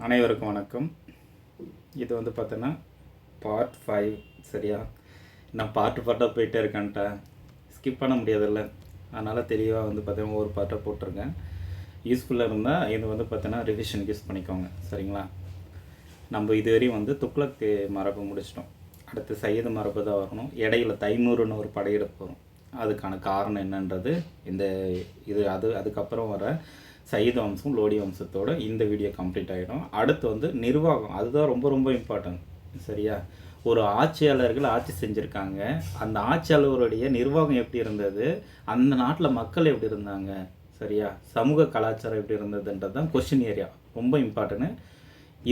அனைவருக்கும் வணக்கம். இது பார்த்தோன்னா பார்ட் 5. சரியா? நான் பார்ட்டாக போயிட்டே இருக்கேன்ட்டா ஸ்கிப் பண்ண முடியாதில்ல, அதனால் தெளிவாக பார்த்தீங்கன்னா ஒரு பார்ட்டாக போட்டிருக்கேன். யூஸ்ஃபுல்லாக இருந்தால் இது பார்த்தோன்னா ரிவிஷனுக்கு யூஸ் பண்ணிக்கோங்க. சரிங்களா? நம்ம இதுவரையும் துக்ளக் மரபு முடிச்சிட்டோம். அடுத்து சையது மரபு தான் வரணும். இடையில தைமூருன்னு ஒரு படையெடுப்பு வரும். அதுக்கான காரணம் என்னன்றது அதுக்கப்புறம் வர சையது வம்சம் லோடி வம்சத்தோடு இந்த வீடியோ கம்ப்ளீட் ஆகிடும். அடுத்து நிர்வாகம், அதுதான் ரொம்ப ரொம்ப இம்பார்ட்டன்ட். சரியா? ஒரு ஆட்சியாளர்கள் ஆட்சி செஞ்சுருக்காங்க, அந்த ஆட்சியாளருடைய நிர்வாகம் எப்படி இருந்தது, அந்த நாட்டில் மக்கள் எப்படி இருந்தாங்க, சரியா, சமூக கலாச்சாரம் எப்படி இருந்ததுன்றது தான் கொஸ்டின் ஏரியா. ரொம்ப இம்பார்ட்டன்ட்டு.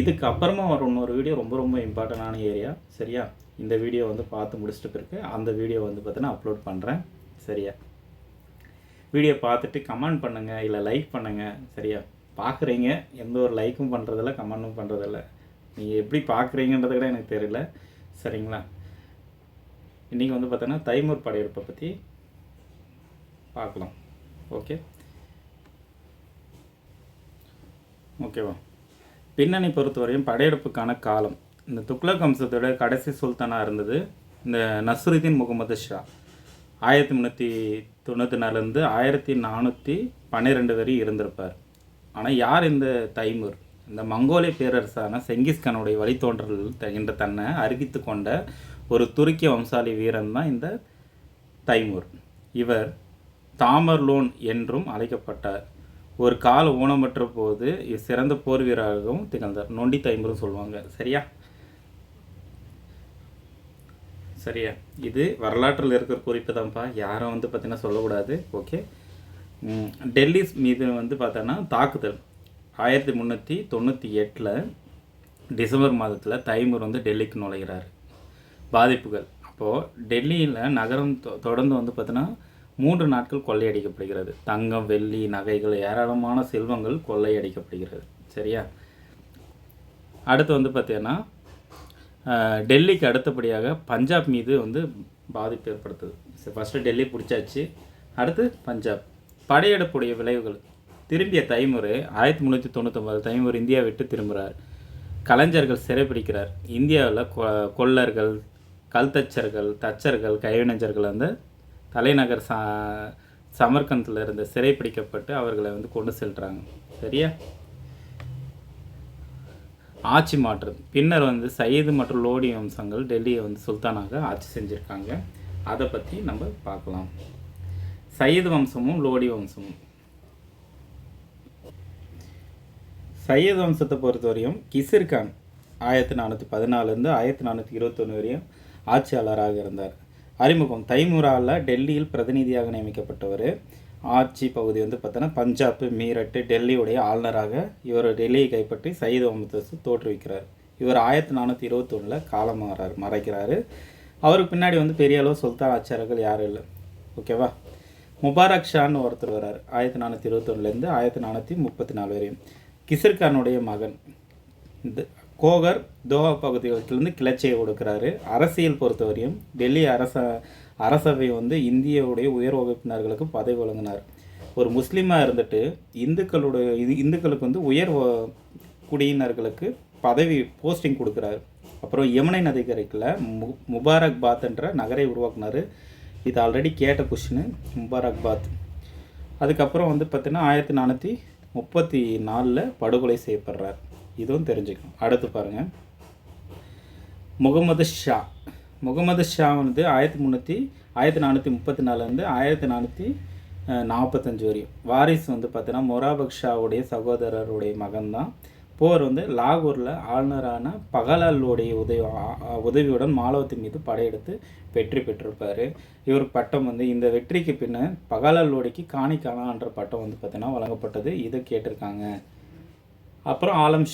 இதுக்கு அப்புறமா வர இன்னொரு வீடியோ ரொம்ப ரொம்ப இம்பார்ட்டண்டான ஏரியா. சரியா? இந்த வீடியோ பார்த்து முடிச்சுட்டு பிறகு அந்த வீடியோ பார்த்தீங்கன்னா அப்லோட் பண்ணுறேன். சரியா? வீடியோ பார்த்துட்டு கமெண்ட் பண்ணுங்கள், இல்லை லைக் பண்ணுங்கள். சரியா? பார்க்குறீங்க, எந்த ஒரு லைக்கும் பண்ணுறதில்ல, கமெண்ட்டும் பண்ணுறதில்ல. நீங்கள் எப்படி பார்க்குறீங்கன்றது கூட எனக்கு தெரியல. சரிங்களா? இன்றைக்கி பார்த்தீங்கன்னா தைமூர் படையெடுப்பை பற்றி பார்க்கலாம். ஓகேவா? பின்னணி பொறுத்தவரையும் படையெடுப்புக்கான காலம், இந்த துக்ளக் வம்சத்தோட கடைசி சுல்தானாக இருந்தது இந்த நஸ்ருதீன் முகமது ஷா. 1394 1412 வரை இருந்திருப்பார். ஆனால் யார் இந்த தைமூர்? இந்த மங்கோலிய பேரரசான செங்கிஸ்கானுடைய வழித்தோன்றல் என்ற தன்னை அறிவித்து கொண்ட ஒரு துருக்கிய வம்சாலி வீரன் தான் இந்த தைமூர். இவர் தாமர்லோன் என்றும் அழைக்கப்பட்டார். ஒரு கால ஊனமற்ற போது சிறந்த போர் வீரராகவும் திகழ்ந்தார். நொண்டி தைமூர்னு சொல்லுவாங்க. சரியா? இது வரலாற்றில் இருக்கிற குறிப்பு தான்ப்பா, யாரும் பார்த்தீங்கன்னா சொல்லக்கூடாது. ஓகே. டெல்லி மீது பார்த்தோன்னா தாக்குதல் 1398 டிசம்பர் மாதத்தில் தைமூர் டெல்லிக்கு நுழைகிறார். பாதிப்புகள், அப்போது டெல்லியில் நகரம் தொடர்ந்து பார்த்தோன்னா 3 நாட்கள் கொள்ளையடிக்கப்படுகிறது. தங்கம், வெள்ளி, நகைகள், ஏராளமான செல்வங்கள் கொள்ளையடிக்கப்படுகிறது. சரியா? அடுத்து பார்த்தீங்கன்னா டெல்லிக்கு அடுத்தபடியாக பஞ்சாப் மீது பாதிப்பு ஏற்படுத்துது. ஃபஸ்ட்டு டெல்லி பிடிச்சாச்சு, அடுத்து பஞ்சாப். படையெடுப்புடைய விளைவுகள், திரும்பிய தைமூர் 1399 தைமூர் இந்தியா விட்டு திரும்புகிறார். கலைஞர்கள் சிறைப்பிடிக்கிறார். இந்தியாவில் கொல்லர்கள், கல்தச்சர்கள், தச்சர்கள், கைவினைஞர்கள் தலைநகர் சமர்கந்தில் இருந்து சிறைப்பிடிக்கப்பட்டு அவர்களை கொண்டு செல்கிறாங்க. சரியா? ஆட்சி மாற்றம், பின்னர் சையது மற்றும் லோடி வம்சங்கள் டெல்லியை சுல்தானாக ஆட்சி செஞ்சுருக்காங்க. அதை பற்றி நம்ம பார்க்கலாம். சையது வம்சமும் லோடி வம்சமும். சையது வம்சத்தை பொறுத்தவரையும் கிசிர்கான் 1414 1421 வரையும் ஆட்சியாளராக இருந்தார். அறிமுகம், தைமூரால் டெல்லியில் பிரதிநிதியாக நியமிக்கப்பட்டவர். ஆட்சி பகுதி பார்த்தோன்னா பஞ்சாப், மீரட்டு, டெல்லியுடைய ஆளுநராக இவர் டெல்லியை கைப்பற்றி சையது வம்சத்தை தோற்றுவிக்கிறார். இவர் 1421 மறைக்கிறார். அவருக்கு பின்னாடி பெரிய அளவு சுல்தான் ஆட்சியாளர்கள் யாரும் இல்லை. ஓகேவா? முபாரக் ஷான்னு ஒருத்தர் வர்றார் 1421 1434 வரையும். கிசிர்கானுடைய மகன். இந்த கோகர் தோஹா பகுதிகளிலிருந்து கிளர்ச்சியை கொடுக்குறாரு. அரசியல் பொறுத்தவரையும் டெல்லி அரசவை இந்தியாவுடைய உயர் வகுப்பினர்களுக்கு பதவி வழங்கினார். ஒரு முஸ்லீமாக இருந்துட்டு இந்துக்களுக்கு உயர் குடியினர்களுக்கு பதவி போஸ்டிங் கொடுக்குறாரு. அப்புறம் யமுனை நதிக்கரைக்கில் முபாரக் பாத் என்ற நகரை உருவாக்குனார். இது ஆல்ரெடி கேட்ட கொஷின், முபாரக் பாத். அதுக்கப்புறம் பார்த்தீங்கன்னா 1434 படுகொலை செய்யப்படுறார். இதுவும் தெரிஞ்சுக்கணும். அடுத்து பாருங்கள், முகமது ஷா. முகமது ஷா 1434 1445 வரையும் வாரிசு பார்த்தீங்கன்னா மொராபக் ஷாவுடைய சகோதரருடைய மகன் தான். போர் லாகூரில் ஆளுநரான பகலாலுடைய உதவியுடன் மாலவத்தின் மீது படையெடுத்து வெற்றி பெற்றிருப்பார். இவருக்கு பட்டம் இந்த வெற்றிக்கு பின்னர் பகலாலோடிக்கு காணிக்கானான்ற பட்டம் பார்த்தீங்கன்னா வழங்கப்பட்டது. இதை கேட்டிருக்காங்க. அப்புறம் ஆலம்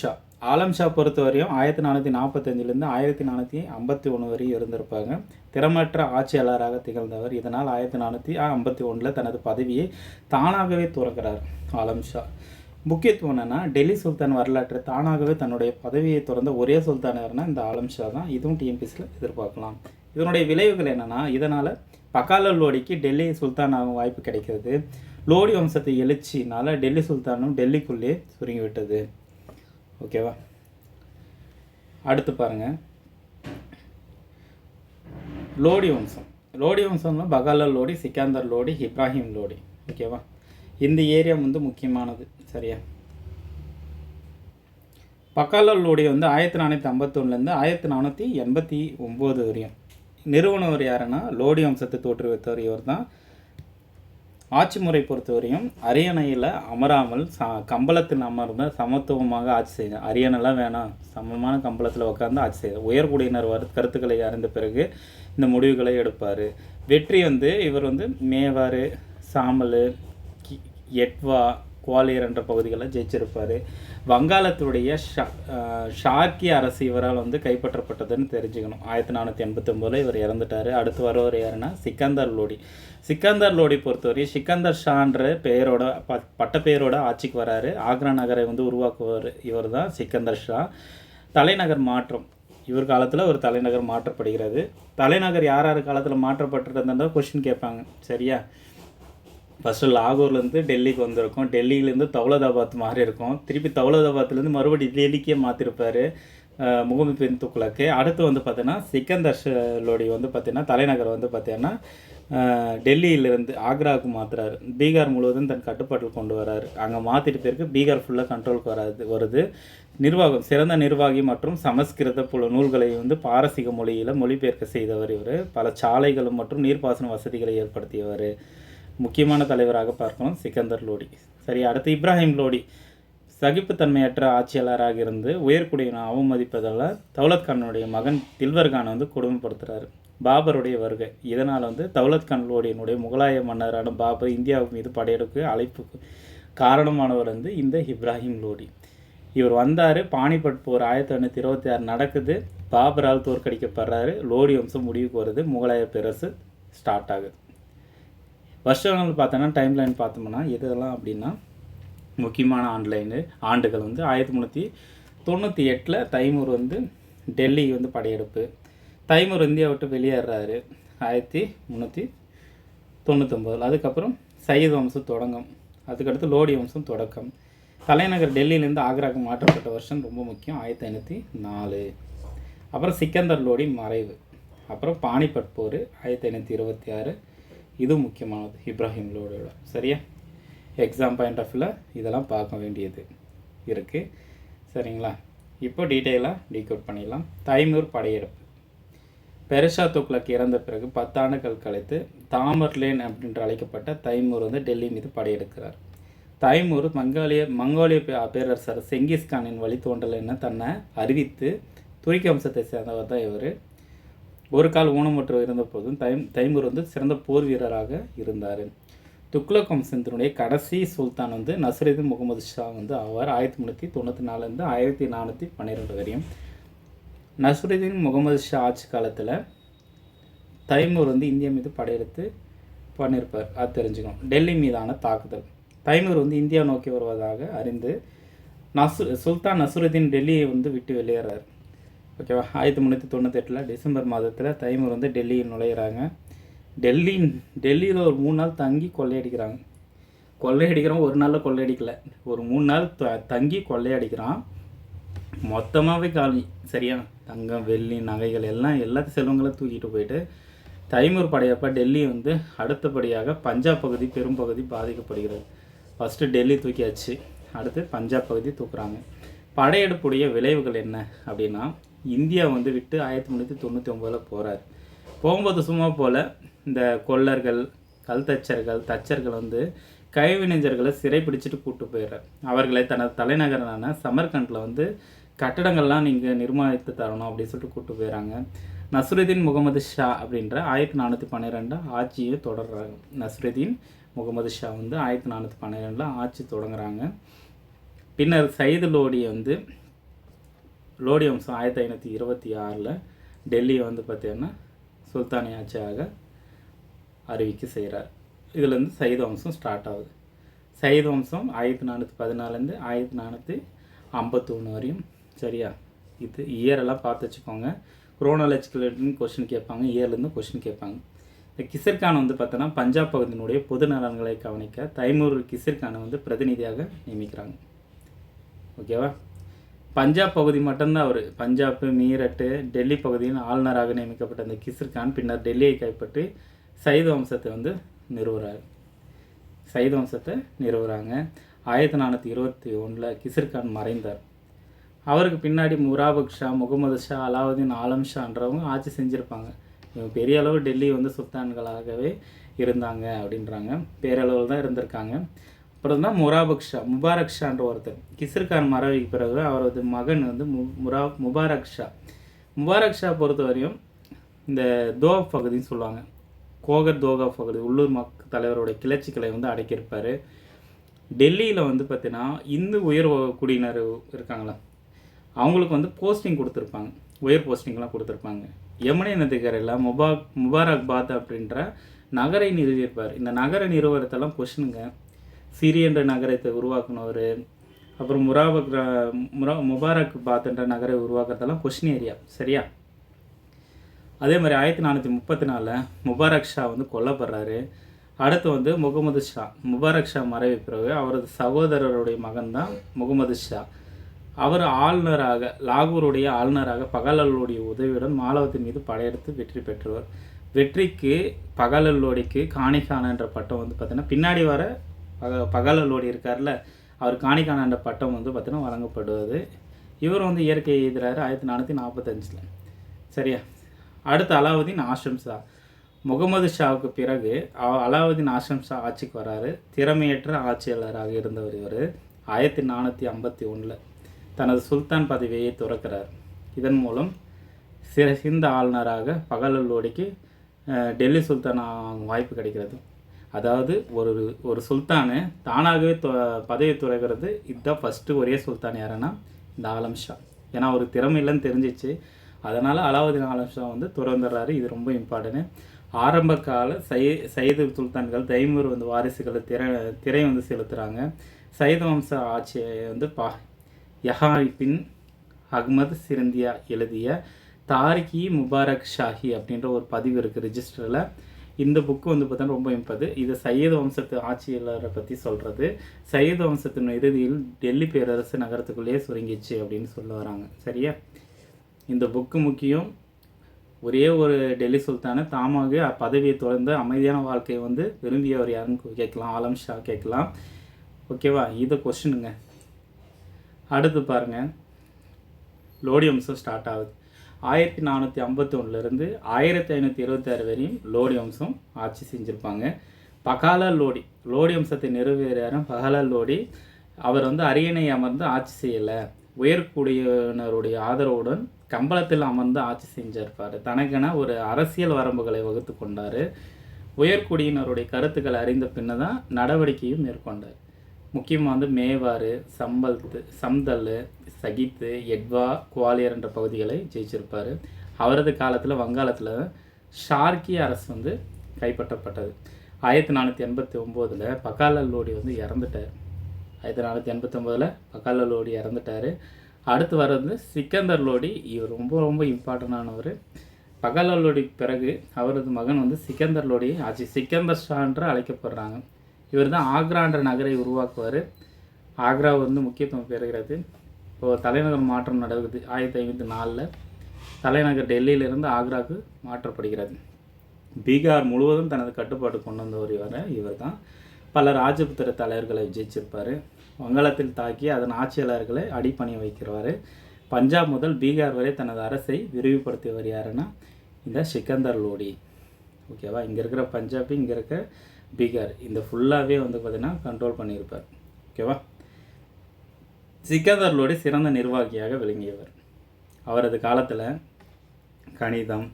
ஷா பொறுத்தவரையும் 1445 1451 வரையும் இருந்திருப்பாங்க. திறமற்ற ஆட்சியாளராக திகழ்ந்தவர். இதனால் 1451 தனது பதவியை தானாகவே துறக்கிறார் ஆலம் ஷா. முக்கியத்துவம் என்னென்னா, டெல்லி சுல்தான் வரலாற்று தானாகவே தன்னுடைய பதவியை துறந்த ஒரே சுல்தான் யாருன்னா இந்த ஆலம் ஷா தான். இதுவும் டிஎன்பிஎஸ்சியில் எதிர்பார்க்கலாம். இதனுடைய விளைவுகள் என்னென்னா, இதனால் பகாலோடிக்கு டெல்லி சுல்தானாகும் வாய்ப்பு கிடைக்கிறது. லோடி வம்சத்தை எழுச்சினால் டெல்லி சுல்தானும் டெல்லிக்குள்ளே சுருங்கிவிட்டது. ஓகேவா. அடுத்து பாருங்கள், லோடி வம்சம். லோடி வம்சம்னா பகாலா லோடி, சிக்கந்தர் லோடி, இப்ராஹிம் லோடி. ஓகேவா. இந்த ஏரியா வந்து முக்கியமானது. சரியா. பகாலா லோடி வந்து 1451லேருந்து 1489 வரையும். நிறுவனர் யாருன்னா லோடி வம்சத்தை தோற்றுவித்தவர் இவர் தான். ஆட்சி முறை பொறுத்தவரையும் அரியணையில் அமராமல் கம்பளத்தில் அமர்ந்து சமத்துவமாக ஆட்சி செய்தார். அரியணைலாம் வேணாம், சமமான கம்பளத்தில் உட்காந்து ஆட்சி செய்தார். உயர்குடியினர் கருத்துக்களை அறிந்த பிறகு இந்த முடிவுகளை எடுப்பார். வெற்றி வந்து இவர் வந்து மேவார், சாமல், எட்வா, குவாலியர் என்ற பகுதிகளில் ஜெயிச்சிருப்பார். வங்காளத்துடைய ஷாக்கிய அரசு இவரால் வந்து கைப்பற்றப்பட்டதுன்னு தெரிஞ்சுக்கணும். 1489 இவர் இறந்துட்டார். அடுத்து வருவர் யாருன்னா சிக்கந்தர் லோடி. சிக்கந்தர் லோடி பொறுத்தவரை சிக்கந்தர் ஷான்ற பெயரோட பட்டப்பெயரோட ஆட்சிக்கு வராரு. ஆக்ரா நகரை வந்து உருவாக்குவார் இவர் தான் சிக்கந்தர் ஷா. தலைநகர் மாற்றம், இவர் காலத்தில் ஒரு தலைநகர் மாற்றப்படுகிறது. தலைநகர் யார் யார் காலத்தில் மாற்றப்பட்டிருந்தால் கொஸ்டின் கேட்பாங்க. சரியா. ஃபஸ்ட்டு லாகூர்லேருந்து டெல்லிக்கு வந்திருக்கோம், டெல்லியிலேருந்து தௌலதாபாத் மாறி இருக்கும், திருப்பி தௌலதாபாத்லேருந்து மறுபடியும் டெல்லிக்கே மாற்றிருப்பார் முகமது பின் துக்ளக்கு. அடுத்து வந்து பார்த்தீங்கன்னா சிக்கந்தர் லோடி வந்து பார்த்திங்கன்னா தலைநகர் வந்து பார்த்திங்கன்னா டெல்லியிலேருந்து ஆக்ராவுக்கு மாற்றுறாரு. பீகார் முழுவதும் தன் கட்டுப்பாட்டில் கொண்டு வராரு. அங்கே மாற்றிட்டு பேருக்கு பீகார் ஃபுல்லாக கண்ட்ரோலுக்கு வருது. நிர்வாகம், சிறந்த நிர்வாகி மற்றும் சமஸ்கிருத நூல்களை வந்து பாரசீக மொழியில் மொழிபெயர்க்க செய்தவர் இவர். பல சாலைகளும் மற்றும் நீர்ப்பாசன வசதிகளை ஏற்படுத்தியவர். முக்கியமான தலைவராக பார்க்கணும் சிக்கந்தர் லோடி. சரி. அடுத்து இப்ராஹிம் லோடி சகிப்புத்தன்மையற்ற ஆட்சியாளராக இருந்து உயர்குடியினை அவமதிப்பதால் தௌலத் கானுடைய மகன் தில்வர் கானை வந்து கொடுமைப்படுத்துகிறார். பாபருடைய வருகை, இதனால் வந்து தௌலத் கான் லோடியினுடைய முகலாய மன்னரான பாபர் இந்தியாவுக்கு மீது படையெடுக்க அழைப்புக்கு காரணமானவர் வந்து இந்த இப்ராஹிம் லோடி. இவர் வந்தார். பானிபட் போர் 1526 நடக்குது. பாபரால் தோற்கடிக்கப்படுறாரு. லோடி வம்சம் முடிவுக்கு வருது. முகலாய பேரரசு ஸ்டார்ட் ஆகுது. வருஷங்கள் பார்த்தோன்னா டைம்லைன் பார்த்தோம்னா எதெல்லாம் அப்படின்னா முக்கியமான ஆண்டுகள் வந்து 1398 தைமூர் வந்து டெல்லி வந்து படையெடுப்பு. தைமூர் இந்தியா விட்டு வெளியேறாரு 1399. அதுக்கப்புறம் சையத் வம்சம் தொடங்கும். அதுக்கடுத்து லோடி வம்சம் தொடக்கம். தலைநகர் டெல்லியிலேருந்து ஆக்ராவுக்கு மாற்றப்பட்ட வருஷம் ரொம்ப முக்கியம், 1504. அப்புறம் சிக்கந்தர் லோடி மறைவு. அப்புறம் பானிபட் போர் 1526. இது முக்கியமானது இப்ராஹிம் லோடியோட. சரியா. எக்ஸாம் பாயிண்ட் ஆஃப் வியூவில் இதெல்லாம் பார்க்க வேண்டியது இருக்குது. சரிங்களா. இப்போ டீட்டெயிலாக டீகோட் பண்ணிடலாம். தைமூர் படையெடுப்பு. பெருஷா துக்ளக் இறந்த பிறகு 10 ஆண்டுகள் கழித்து தாமர்லேன் அப்படின்ற அழைக்கப்பட்ட தைமூர் வந்து டெல்லி மீது படையெடுக்கிறார். தைமூர் மங்கோலிய பேரரசர் செங்கிஸ்கானின் வழித்தோன்றல் என தன்னை அறிவித்து துருக்கி வம்சத்தை சேர்ந்தவர் தான் இவர். ஒரு கால் ஊனமுற்று இருந்தபோதும் தைமூர் வந்து சிறந்த போர் வீரராக இருந்தார். துக்ளக் வம்சத்தினுடைய கடைசி சுல்தான் வந்து நஸ்ருதீன் முகமது ஷா வந்து ஆவார். 1394 1412 வரையும். நஸ்ருதீன் முகமது ஷா ஆட்சி காலத்தில் தைமூர் வந்து இந்தியா மீது படையெடுத்து பண்ணியிருப்பார். அது தெரிஞ்சுக்கணும். டெல்லி மீதான தாக்குதல். தைமூர் வந்து இந்தியா நோக்கி வருவதாக அறிந்து சுல்தான் நஸ்ருதீன் டெல்லியை வந்து விட்டு வெளியேறார். ஓகேவா. 1398 டிசம்பர் மாதத்தில் தைமூர் வந்து டெல்லியில் நுழையிறாங்க. டெல்லியில் ஒரு 3 நாள் தங்கி கொள்ளையடிக்கிறாங்க. ஒரு நாளில் கொள்ளையடிக்கலை, ஒரு 3 நாள் தங்கி கொள்ளையடிக்கிறான். மொத்தமாகவே காலி. சரியா. தங்கம், வெள்ளி, நகைகள் எல்லாத்தையும் செல்வங்களும் தூக்கிட்டு போயிட்டு தைமூர் படையப்போ டெல்லி வந்து அடுத்தபடியாக பஞ்சாப் பகுதி பெரும்பகுதி பாதிக்கப்படுகிறது. ஃபஸ்ட்டு டெல்லி தூக்கியாச்சு, அடுத்து பஞ்சாப் பகுதி தூக்குறாங்க. படையெடுப்புடைய விளைவுகள் என்ன அப்படின்னா, இந்தியா வந்து விட்டு 1399 போகிறார். போகும்போது சும்மா போல் இந்த கொள்ளர்கள், தச்சர்கள் வந்து கைவினைஞர்களை சிறைப்பிடிச்சிட்டு கூப்பிட்டு போயிடுறார். அவர்களை தனது தலைநகரான சமர்கண்டில் வந்து கட்டடங்கள்லாம் நீங்கள் நிர்மாணித்து தரணும் அப்படின்னு சொல்லிட்டு கூப்பிட்டு போயிடறாங்க. நஸ்ருதீன் முகமது ஷா அப்படின்ற 1412 ஆட்சியை தொடர்றாங்க. நஸ்ருதீன் முகமது ஷா வந்து 1412 ஆட்சி தொடங்குறாங்க. பின்னர் சையது லோடி வந்து லோடி வம்சம் 1526 டெல்லியை வந்து பார்த்திங்கன்னா சுல்தானி ஆட்சியாக அறிவிக்க செய்கிறார். இதுலேருந்து சையது வம்சம் ஸ்டார்ட் ஆகுது. சையது வம்சம் 1414 1451 வரையும். சரியா. இது இயரெல்லாம் பார்த்து வச்சுக்கோங்க. குரோனாலஜிக்கல் கொஸ்டின் கேட்பாங்க, இயர்லேருந்து கொஸ்டின் கேட்பாங்க. இந்த கிசிர்கான் வந்து பார்த்தோன்னா பஞ்சாப் பகுதியினுடைய பொது நலன்களை கவனிக்க தைமூர் கிசிர்கானை வந்து பிரதிநிதியாக நியமிக்கிறாங்க. ஓகேவா. பஞ்சாப் பகுதி மட்டும்தான் அவர். பஞ்சாப், மீரட்டு, டெல்லி பகுதியின் ஆளுநராக நியமிக்கப்பட்ட இந்த கிஸ்ர்கான் பின்னர் டெல்லியை கைப்பற்றி சைத வம்சத்தை வந்து நிறுவுறாரு. சைத வம்சத்தை நிறுவுறாங்க. 1421 கிஸ்ர்கான் மறைந்தார். அவருக்கு பின்னாடி முராபக் ஷா, முகமது ஷா, அலாவுதீன் ஆலம் ஷான்றவங்க ஆட்சி செஞ்சுருப்பாங்க. இவங்க பெரிய அளவு டெல்லி வந்து சுல்தான்களாகவே இருந்தாங்க அப்படின்றாங்க. பேரளவில் தான் இருந்திருக்காங்க. அப்புறம் தான் முபாரக் ஷான்ற ஒருத்தர். கிஸ்ர்கான் மறைவுக்கு பிறகு அவரது மகன் வந்து முபாரக் ஷா. முபாரக் ஷா பொறுத்த வரையும் இந்த தோப் பகுதின்னு சொல்லுவாங்க, கோகர் தோகா பகுதி உள்ளூர் தலைவருடைய கிளர்ச்சிகளை வந்து அடக்கியிருப்பார். டெல்லியில் வந்து பார்த்திங்கன்னா இந்து உயர் குடியினர் இருக்காங்களா, அவங்களுக்கு வந்து போஸ்டிங் கொடுத்துருப்பாங்க, உயர் போஸ்டிங்லாம் கொடுத்துருப்பாங்க. யமுனை நதிக்கரையில் முபாரக் பாத் அப்படின்ற நகரை நிறுவியிருப்பார். இந்த நகர நிறுவனத்தெல்லாம் கொஷனுங்க. சிரி என்ற நகரத்தை உருவாக்குனவர், அப்புறம் முபாரக் பாத் என்ற நகரை உருவாக்குறதெல்லாம் கொஷின் ஏரியா. சரியா? அதே மாதிரி 1434 முபாரக் ஷா வந்து கொல்லப்படுறாரு. அடுத்து வந்து முகமது ஷா. முபாரக் ஷா மறைவு பிறகு அவரது சகோதரருடைய மகன் தான் முகமது ஷா. அவர் ஆளுநராக, லாகூருடைய ஆளுநராக பகலல்லுடைய உதவியுடன் மாலவத்தின் மீது படையெடுத்து வெற்றி பெற்றவர். வெற்றிக்கு பகலல்லோடிக்கு காணிக்கான என்ற பட்டம் வந்து பார்த்திங்கன்னா பின்னாடி வர பகலல்லோடி இருக்கார்ல, அவர் காணிக்கான என்ற பட்டம் வந்து பார்த்திங்கன்னா வழங்கப்படுவது. இவர் வந்து இயற்கையை எழுதுகிறாரு 1445. சரியா? அடுத்து அலாவுதீன் ஆஷம் ஷா. முகமது ஷாவுக்கு பிறகு அலாவுதீன் ஆஷம் ஷா ஆட்சிக்கு வராரு. திறமையற்ற ஆட்சியாளராக இருந்தவர் இவர். 1451 தனது சுல்தான் பதவியை துறக்கிறார். இதன் மூலம் சிறந்த ஆளுநராக பகலல்லோடிக்கு டெல்லி சுல்தான் வாய்ப்பு கிடைக்கிறது. அதாவது ஒரு சுல்தானு தானாகவே பதவி துறக்கிறது. இதுதான் ஃபஸ்ட்டு ஒரே சுல்தான் யாருன்னா இந்த ஆலம் ஷா. ஏன்னா ஒரு திறமை இல்லைன்னு தெரிஞ்சிச்சு, அதனால் அலாவுதீன் ஆலம் ஷா வந்து துறந்துடுறாரு. இது ரொம்ப இம்பார்ட்டன்ட்டு. ஆரம்ப கால சைது சுல்தான்கள் தைமூர் வந்து வாரிசுகளை திரை வந்து செலுத்துகிறாங்க. சைத வம்ச ஆட்சியை வந்து யஹாபின் அஹ்மத் சிரந்தியா எழுதிய தாரிகி முபாரக் ஷாஹி அப்படின்ற ஒரு பதிவு இருக்குது ரிஜிஸ்டரில். இந்த புக்கு வந்து பார்த்தோன்னா ரொம்ப இம்பார்ட்டன்ட். இது சையது வம்சத்து ஆட்சியாளரை பற்றி சொல்கிறது. சையது வம்சத்தின் இறுதியில் டெல்லி பேரரசு நகரத்துக்குள்ளேயே சுருங்கிச்சு அப்படின்னு சொல்ல வராங்க. சரியா? இந்த புக்கு முக்கியம். ஒரே ஒரு டெல்லி சுல்தானை தாமாக பதவியை தொடர்ந்து அமைதியான வாழ்க்கையை வந்து விரும்பியவர் யாருன்னு கேட்கலாம், ஆலம் ஷா கேட்கலாம். ஓகேவா? இது கொஸ்டினுங்க. அடுத்து பாருங்கள், லோடி வம்சம் ஸ்டார்ட் ஆகுது. 1451 1526 வரையும் லோடி வம்சம் ஆட்சி செஞ்சுருப்பாங்க. லோடி வம்சத்தை நிறுவியாரும் லோடி. அவர் வந்து அரியணை அமர்ந்து ஆட்சி செய்யலை, உயர்குடியினருடைய ஆதரவுடன் கம்பளத்தில் அமர்ந்து ஆட்சி செஞ்சிருப்பார். தனக்கென ஒரு அரசியல் வரம்புகளை வகுத்து கொண்டார். உயர்குடியினருடைய கருத்துக்களை அறிந்த பின்ன தான் நடவடிக்கையும் மேற்கொண்டார். முக்கியமாக வந்து மேவாறு, சம்தல், சகித்து, எட்வா, குவாலியர் என்ற பகுதிகளை ஜெயிச்சிருப்பார். அவரது காலத்தில் வங்காளத்தில் ஷார்கி அரசு வந்து கைப்பற்றப்பட்டது. 1489 பகாலல்லோடி வந்து இறந்துட்டார். 1489 பகாலல்லோடி இறந்துட்டார். அடுத்து வர்றது சிக்கந்தர் லோடி. இவர் ரொம்ப ரொம்ப இம்பார்ட்டண்டானவர். பகாலல்லோடி பிறகு அவரது மகன் வந்து சிக்கந்தர் லோடி ஆட்சி. சிக்கந்தர் ஷா என்று அழைக்கப்படுறாங்க. இவர் தான் ஆக்ரான்ற நகரை உருவாக்குவார். ஆக்ரா வந்து முக்கியத்துவம் பெறுகிறது. இப்போது தலைநகர் மாற்றம் நடக்குது. 1504 தலைநகர் டெல்லியிலிருந்து ஆக்ராவுக்கு மாற்றப்படுகிறது. பீகார் முழுவதும் தனது கட்டுப்பாடு கொண்டு வந்தவர் இவர் தான். பல ராஜபுத்திர தலைவர்களை ஜெயிச்சிருப்பார். வங்காளத்தில் தாக்கி அதன் ஆட்சியாளர்களை அடிப்பணிய வைக்கிறவர். பஞ்சாப் முதல் பீகார் வரை தனது அரசை விரிவுபடுத்தியவர் யாருன்னா இந்த சிக்கந்தர் லோடி. ஓகேவா? இங்கே இருக்கிற பஞ்சாபி, இங்கே இருக்க பீகார், இந்த ஃபுல்லாகவே வந்து பார்த்திங்கன்னா கண்ட்ரோல் பண்ணியிருப்பார். ஓகேவா? சிக்கந்தர் லோடி சிறந்த நிர்வாகியாக விளங்கியவர். அவரது காலத்தில் கணிதம்,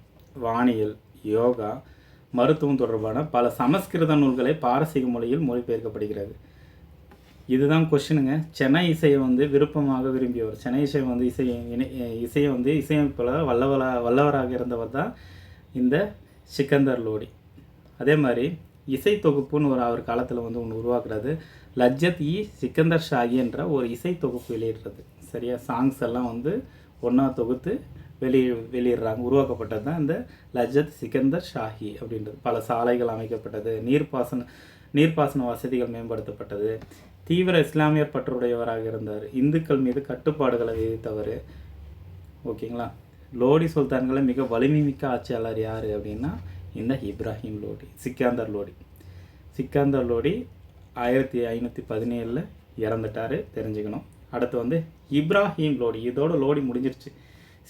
வானியல், யோகா, மருத்துவம் தொடர்பான பல சமஸ்கிருத நூல்களை பாரசீக மொழியில் மொழிபெயர்க்கப்படுகிறது. இதுதான் கொஷினுங்க. சென்னை இசையை வந்து விருப்பமாக விரும்பியவர். சென்னை இசை வந்து இசையை வந்து இசையமைப்பாளர் வல்லவராக இருந்தவர் தான் இந்த சிக்கந்தர் லோடி. அதே மாதிரி இசை தொகுப்புன்னு அவர் காலத்தில் வந்து ஒன்று உருவாக்குறது. லஜ்ஜத் சிக்கந்தர் ஷாஹி என்ற ஒரு இசை தொகுப்பு வெளியிடுறது. சரியா? சாங்ஸ் எல்லாம் வந்து ஒன்றா தொகுத்து வெளியிடுறாங்க. உருவாக்கப்பட்டது தான் இந்த லஜ்ஜத் சிக்கந்தர் ஷாஹி அப்படின்றது. பல சாலைகள் அமைக்கப்பட்டது, நீர்ப்பாசன வசதிகள் மேம்படுத்தப்பட்டது. தீவிர இஸ்லாமியர் பற்றுடையவராக இருந்தார். இந்துக்கள் மீது கட்டுப்பாடுகளை விதித்தவர். ஓகேங்களா. லோடி சுல்தான்களை மிக வலிமை மிக்க ஆட்சியாளர் யார் அப்படின்னா இந்த இப்ராஹிம் லோடி, சிக்கந்தர் லோடி. சிக்கந்தர் லோடி 1517 இறந்துட்டார், தெரிஞ்சுக்கணும். அடுத்து வந்து இப்ராஹிம் லோடி. இதோட லோடி முடிஞ்சிருச்சு.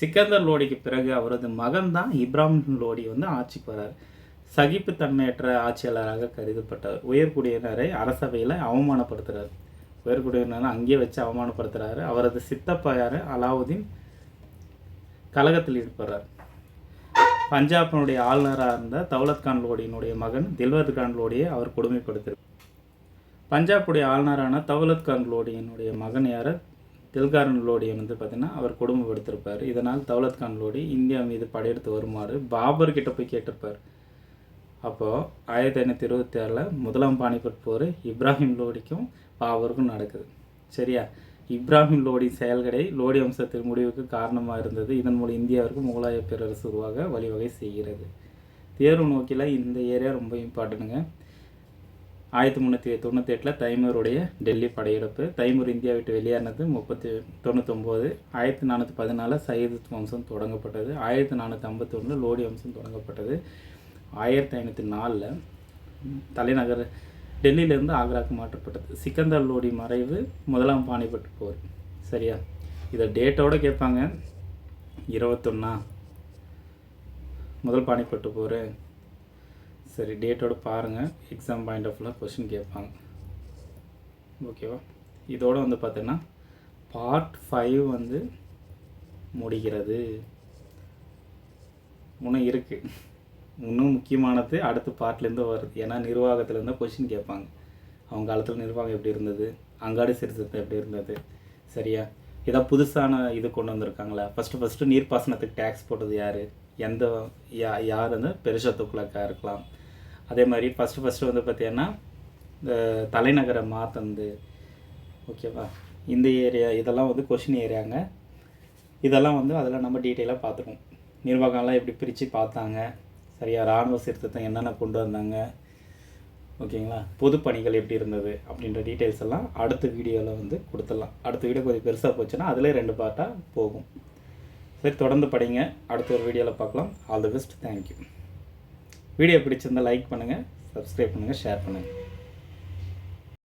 சிக்கந்தர் லோடிக்கு பிறகு அவரது மகன் தான் இப்ராஹிம் லோடி வந்து ஆட்சிக்கு வரார். சகிப்புத்தன்மையற்ற ஆட்சியாளராக கருதப்பட்டார். உயர்குடியினரை அரசவையில் அவமானப்படுத்துகிறார். உயர்குடியினரை அங்கேயே வச்சு அவமானப்படுத்துகிறாரு. அவரது சித்தப்பா யார்? அலாவுதீன் கலகத்தில் ஈடுபடுறார். பஞ்சாபினுடைய ஆளுநராக இருந்த தௌலத் கான் லோடியினுடைய மகன் தில்வத் கான் லோடியை அவர் கொடுமைப்படுத்தினார். பஞ்சாபுடைய ஆளுநரான தௌலத் கான் லோடியினுடைய மகன் யார்? தில்காரன் லோடியை வந்து பார்த்திங்கன்னா அவர் கொடுமைப்படுத்திருப்பார். இதனால் தௌலத் கான் லோடி இந்தியா மீது படையெடுத்து வருமாறு பாபர் கிட்ட போய் கேட்டிருப்பார். அப்போது 1526 முதலாம் பானிபட் போர் இப்ராஹிம் லோடிக்கும் பாபருக்கும் நடக்குது. சரியா. இப்ராஹிம் லோடி செயல்களை லோடி வம்சத்தின் முடிவுக்கு காரணமாக இருந்தது. இதன் மூலம் இந்தியாவிற்கு முகலாய பேரரசு உருவாக வழிவகை செய்கிறது. தேர்வு நோக்கில் இந்த ஏரியா ரொம்ப இம்பார்ட்டனுங்க. 1398 தைமூருடைய டெல்லி படையெடுப்பு. தைமூர் இந்தியா விட்டு வெளியேறினது 1399. 1414 சையது வம்சம் தொடங்கப்பட்டது. 1451 லோடி வம்சம் தொடங்கப்பட்டது. 1504 தலைநகர் டெல்லியிலேருந்து ஆக்ராவுக்கு மாற்றப்பட்டது. சிக்கந்தர் லோடி மறைவு, முதலாம் பானிபட் போர். சரியா. இதை டேட்டோடு கேட்பாங்க. 21 முதல் பானிபட்டு போர். சரி, டேட்டோடு பாருங்கள். எக்ஸாம் பாயிண்ட் ஆஃப் வியூவில் கொஷின் கேட்பாங்க. ஓகேவா. இதோடு வந்து பார்த்தீங்கன்னா பார்ட் 5 வந்து முடிகிறது. இன்னும் இருக்குது. இன்னும் முக்கியமானது அடுத்த பார்ட்லேருந்து வருது. ஏன்னா நிர்வாகத்துலேருந்து கொஷின் கேட்பாங்க. அவங்க காலத்தில் நிர்வாகம் எப்படி இருந்தது, அங்காடி சீர்திருத்தம் எப்படி இருந்தது. சரியா. இதான் புதுசான இது கொண்டு வந்திருக்காங்களா. ஃபஸ்ட்டு நீர்ப்பாசனத்துக்கு டேக்ஸ் போட்டது யார், எந்த யார் வந்து பெருசா துக்ளக்கா இருக்கலாம். அதே மாதிரி ஃபஸ்ட்டு வந்து பார்த்தீங்கன்னா இந்த தலைநகரை மாத்தந்து. ஓகேவா. இந்த ஏரியா இதெல்லாம் வந்து கொஷின் ஏரியாங்க. இதெல்லாம் வந்து அதில் நம்ம டீட்டெயிலாக பார்த்துருவோம். நிர்வாகம்லாம் எப்படி பிரித்து பார்த்தாங்க. சரியா. இராணுவ சீர்திருத்தம் என்னென்ன கொண்டு வந்தாங்க. ஓகேங்களா. பொது பணிகள் எப்படி இருந்தது அப்படின்ற டீட்டெயில்ஸ் எல்லாம் அடுத்த வீடியோவில் வந்து கொடுத்துடலாம். அடுத்த வீடியோ கொஞ்சம் பெருசாக போச்சுன்னா அதிலே 2 பார்ட்டாக போகும். சரி, தொடர்ந்து படிங்க. அடுத்த ஒரு வீடியோவில் பார்க்கலாம். All the best. Thank you. Video பிடிச்சிருந்தால் லைக் பண்ணுங்கள், சப்ஸ்கிரைப் பண்ணுங்கள், ஷேர் பண்ணுங்கள்.